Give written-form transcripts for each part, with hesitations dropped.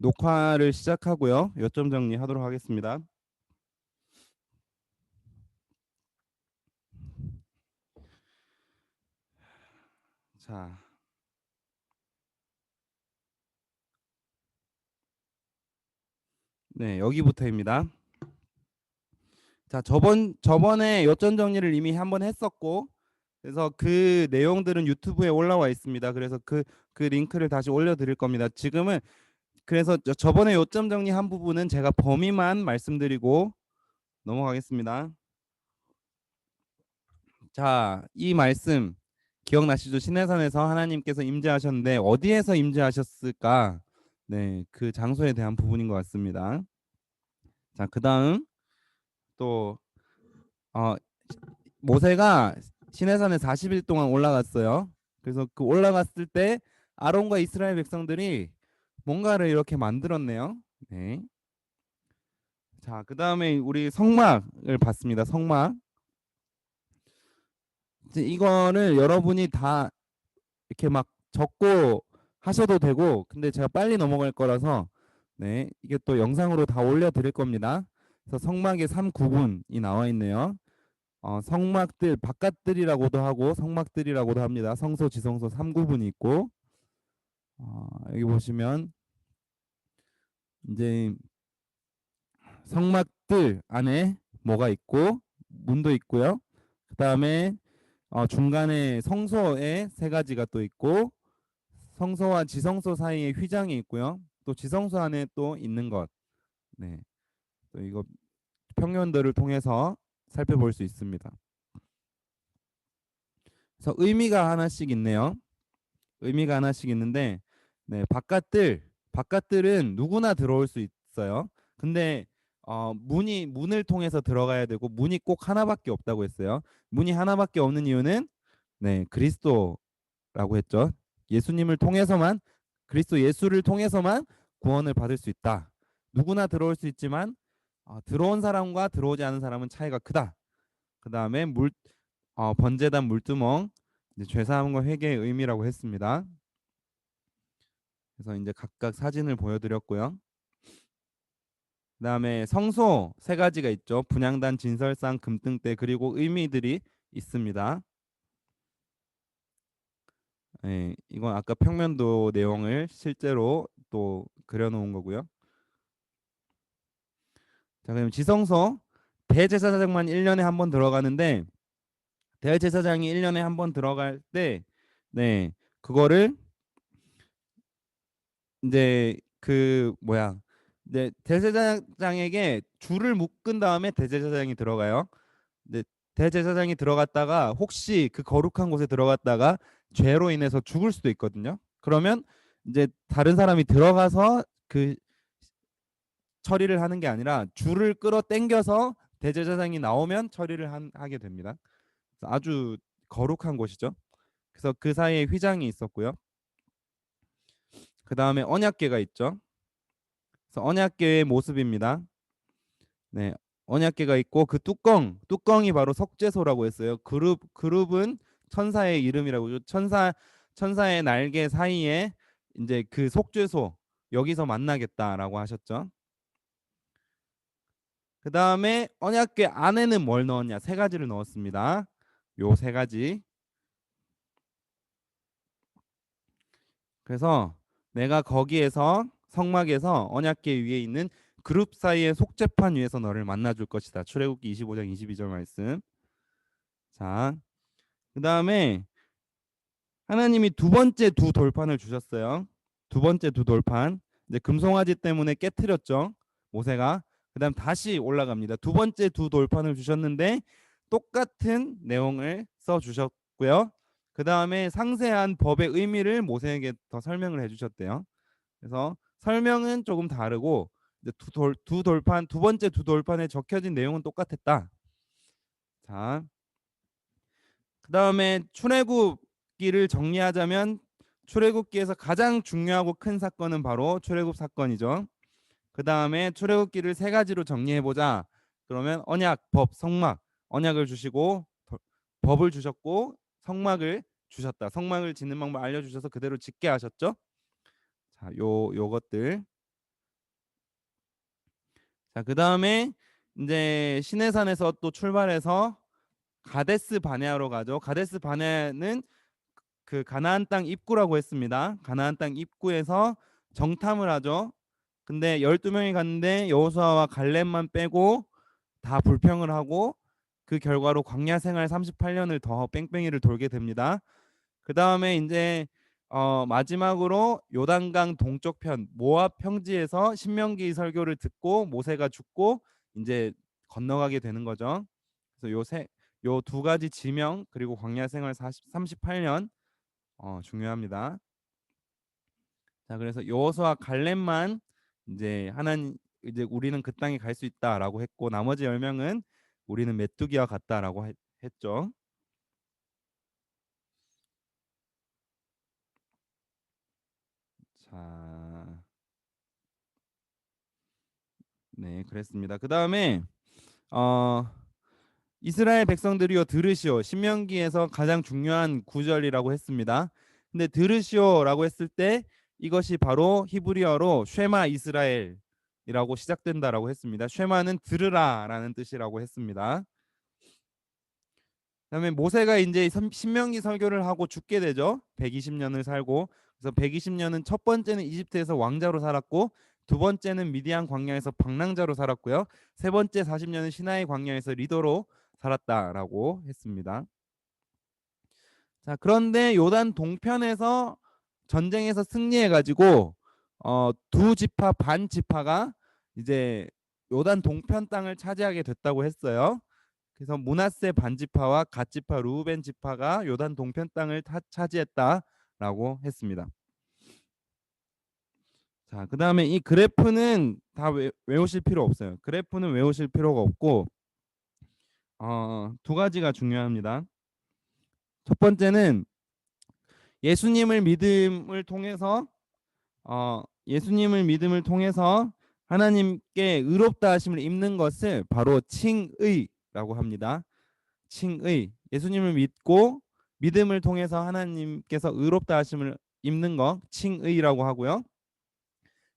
녹화를 시작하고요. 요점 정리하도록 하겠습니다. 자, 네, 여기부터입니다. 자, 저번에 요점 정리를 이미 한번 했었고, 그래서 그 내용들은 유튜브에 올라와 있습니다. 그래서 그 링크를 다시 올려드릴 겁니다. 지금은 그래서 저번에 요점 정리한 부분은 제가 범위만 말씀드리고 넘어가겠습니다. 자, 이 말씀 기억나시죠? 시내산에서 하나님께서 임재하셨는데 어디에서 임재하셨을까? 네, 그 장소에 대한 부분인 것 같습니다. 자, 그다음 또 어, 모세가 시내산에 40일 동안 올라갔어요. 그래서 그 올라갔을 때 아론과 이스라엘 백성들이 뭔가를 이렇게 만들었네요. 네. 자, 그다음에 우리 성막을 봤습니다. 성막. 이제 이거를 여러분이 다 이렇게 막 적고 하셔도 되고, 근데 제가 빨리 넘어갈 거라서 네, 이게 또 영상으로 다 올려 드릴 겁니다. 그래서 성막의 3구분이 나와 있네요. 성막들 바깥들이라고도 하고 성막들이라고도 합니다. 성소 지성소 3구분이 있고, 여기 보시면 이제 성막들 안에 뭐가 있고 문도 있고요. 그다음에 중간에 성소에 세 가지가 또 있고, 성소와 지성소 사이에 휘장이 있고요. 또 지성소 안에 또 있는 것. 네. 또 이거 평면도를 통해서 살펴볼 수 있습니다. 그래서 의미가 하나씩 있네요. 의미가 하나씩 있는데, 네, 바깥들은 누구나 들어올 수 있어요. 근데 문을 통해서 들어가야 되고 문이 꼭 하나밖에 없다고 했어요. 문이 하나밖에 없는 이유는 네, 그리스도라고 했죠. 예수님을 통해서만, 그리스도 예수를 통해서만 구원을 받을 수 있다. 누구나 들어올 수 있지만 들어온 사람과 들어오지 않은 사람은 차이가 크다. 그 다음에 번제단 물두멍, 이제 죄사함과 회개의 의미라고 했습니다. 그래서 이제 각각 사진을 보여드렸고요. 그 다음에 성소 세 가지가 있죠. 분향단, 진설상, 금등대, 그리고 의미들이 있습니다. 예, 이건 아까 평면도 내용을 실제로 또 그려놓은 거고요. 자, 그럼 지성소, 대제사장만 1년에 한 번 들어가는데, 대제사장이 1년에 한 번 들어갈 때 네, 그거를 이제 그 뭐야, 네, 대제사장에게 줄을 묶은 다음에 대제사장이 들어가요. 근데 대제사장이 들어갔다가 혹시 그 거룩한 곳에 들어갔다가 죄로 인해서 죽을 수도 있거든요. 그러면 이제 다른 사람이 들어가서 그 처리를 하는 게 아니라 줄을 끌어 당겨서 대제사장이 나오면 처리를 하게 됩니다. 아주 거룩한 곳이죠. 그래서 그 사이에 휘장이 있었고요. 그 다음에 언약궤가 있죠. 그래서 언약궤의 모습입니다. 네, 언약궤가 있고 그 뚜껑이 바로 석죄소라고 했어요. 그룹은 천사의 이름이라고. 천사의 날개 사이에 이제 그 속죄소, 여기서 만나겠다라고 하셨죠. 그 다음에 언약궤 안에는 뭘 넣었냐? 세 가지를 넣었습니다. 요 세 가지. 그래서 내가 거기에서 성막에서 언약궤 위에 있는 그룹 사이의 속죄판 위에서 너를 만나줄 것이다. 출애굽기 25장 22절 말씀. 자, 그 다음에 하나님이 두 번째 두 돌판을 주셨어요. 두 번째 두 돌판. 이제 금송아지 때문에 깨트렸죠, 모세가. 그다음 다시 올라갑니다. 두 번째 두 돌판을 주셨는데 똑같은 내용을 써 주셨고요. 그다음에 상세한 법의 의미를 모세에게 더 설명을 해 주셨대요. 그래서 설명은 조금 다르고 이제 두 돌판, 두 번째 두 돌판에 적혀진 내용은 똑같았다. 자, 그다음에 출애굽기를 정리하자면 출애굽기에서 가장 중요하고 큰 사건은 바로 출애굽 사건이죠. 그다음에 출애굽기를 세 가지로 정리해 보자. 그러면 언약, 법, 성막. 언약을 주시고 법을 주셨고 성막을 주셨다. 성막을 짓는 방법 알려 주셔서 그대로 짓게 하셨죠. 자, 요것들. 자, 그다음에 이제 시내산에서 또 출발해서 가데스 바네아로 가죠. 가데스 바네아는 그 가나안 땅 입구라고 했습니다. 가나안 땅 입구에서 정탐을 하죠. 근데 12명이 갔는데 여호수아와 갈렙만 빼고 다 불평을 하고 그 결과로 광야 생활 38년을 더 뺑뺑이를 돌게 됩니다. 그다음에 이제 마지막으로 요단강 동쪽 편 모압 평지에서 신명기 설교를 듣고 모세가 죽고 이제 건너가게 되는 거죠. 그래서 요 두 가지 지명 그리고 광야 생활 38년 중요합니다. 자, 그래서 여호수아 갈렙만 이제 하나님 이제 우리는 그 땅에 갈 수 있다라고 했고 나머지 10명은 우리는 메뚜기와 같다라고 했죠. 자, 네, 그랬습니다. 그다음에 어 이스라엘 백성들이여 들으시오. 신명기에서 가장 중요한 구절이라고 했습니다. 근데 들으시오라고 했을 때 이것이 바로 히브리어로 쉐마 이스라엘이라고 시작된다라고 했습니다. 쉐마는 들으라라는 뜻이라고 했습니다. 그다음에 모세가 이제 신명기 설교를 하고 죽게 되죠. 120년을 살고. 그래서 120년은 첫 번째는 이집트에서 왕자로 살았고 두 번째는 미디안 광야에서 방랑자로 살았고요. 세 번째 40년은 시나이 광야에서 리더로 살았다라고 했습니다. 자, 그런데 요단 동편에서 전쟁에서 승리해 가지고 두 지파 반 지파가 이제 요단 동편 땅을 차지하게 됐다고 했어요. 그래서 므낫세 반지파와 갓지파 루벤 지파가 요단 동편 땅을 차지했다라고 했습니다. 자, 그다음에 이 그래프는 다 외우실 필요 없어요. 그래프는 외우실 필요가 없고 두 가지가 중요합니다. 첫 번째는 예수님을 믿음을 통해서 예수님을 믿음을 통해서 하나님께 의롭다 하심을 입는 것을 바로 칭의라고 합니다. 칭의. 예수님을 믿고 믿음을 통해서 하나님께서 의롭다 하심을 입는 거 칭의라고 하고요.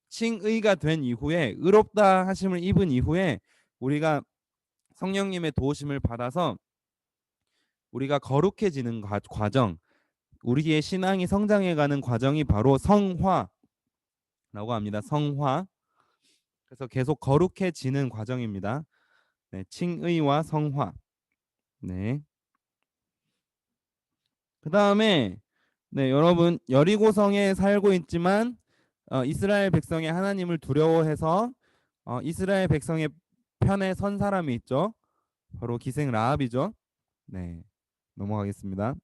칭의가 된 이후에 의롭다 하심을 입은 이후에 우리가 성령님의 도우심을 받아서 우리가 거룩해지는 과정, 우리의 신앙이 성장해가는 과정이 바로 성화라고 합니다. 성화. 그래서 계속 거룩해지는 과정입니다. 네, 칭의와 성화. 네. 그다음에 네, 여러분 여리고성에 살고 있지만 이스라엘 백성이 하나님을 두려워해서 이스라엘 백성의 편에 선 사람이 있죠. 바로 기생 라합이죠. 네, 넘어가겠습니다.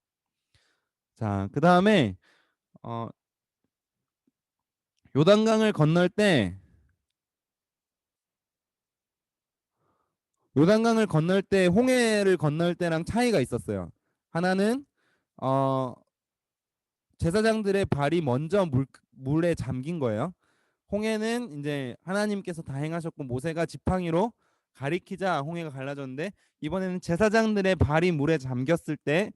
자, 그다음에 어, 요단강을 건널 때 요단강을 건널 때 홍해를 건널 때랑 차이가 있었어요. 하나는 어, 제사장들의 발이 먼저 물에 잠긴 거예요. 홍해는 이제 하나님께서 다 행하셨고 모세가 지팡이로 가리키자 홍해가 갈라졌는데 이번에는 제사장들의 발이 물에 잠겼을 때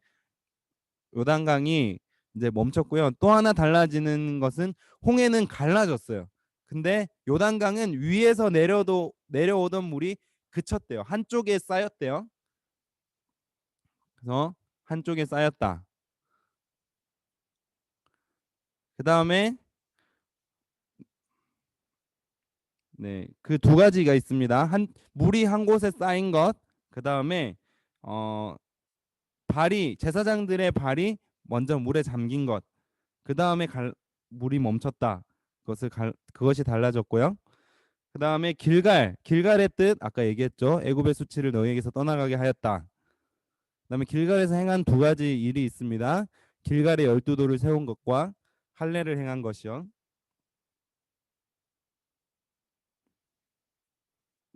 요단강이 이제 멈췄고요. 또 하나 달라지는 것은 홍해는 갈라졌어요. 근데 요단강은 위에서 내려오던 물이 그쳤대요. 한쪽에 쌓였대요. 그래서 한쪽에 쌓였다. 그 다음에 네, 그 두 가지가 있습니다. 물이 한 곳에 쌓인 것, 그 다음에 어, 제사장들의 발이 먼저 물에 잠긴 것, 그 다음에 물이 멈췄다. 그것이 달라졌고요. 그 다음에 길갈의 뜻 아까 얘기했죠. 애굽의 수치를 너희에게서 떠나가게 하였다. 그 다음에 길갈에서 행한 두 가지 일이 있습니다. 길갈에 12돌을 세운 것과 할례를 행한 것이요.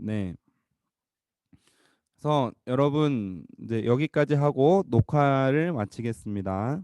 네. 그래서 여러분 이제 여기까지 하고 녹화를 마치겠습니다.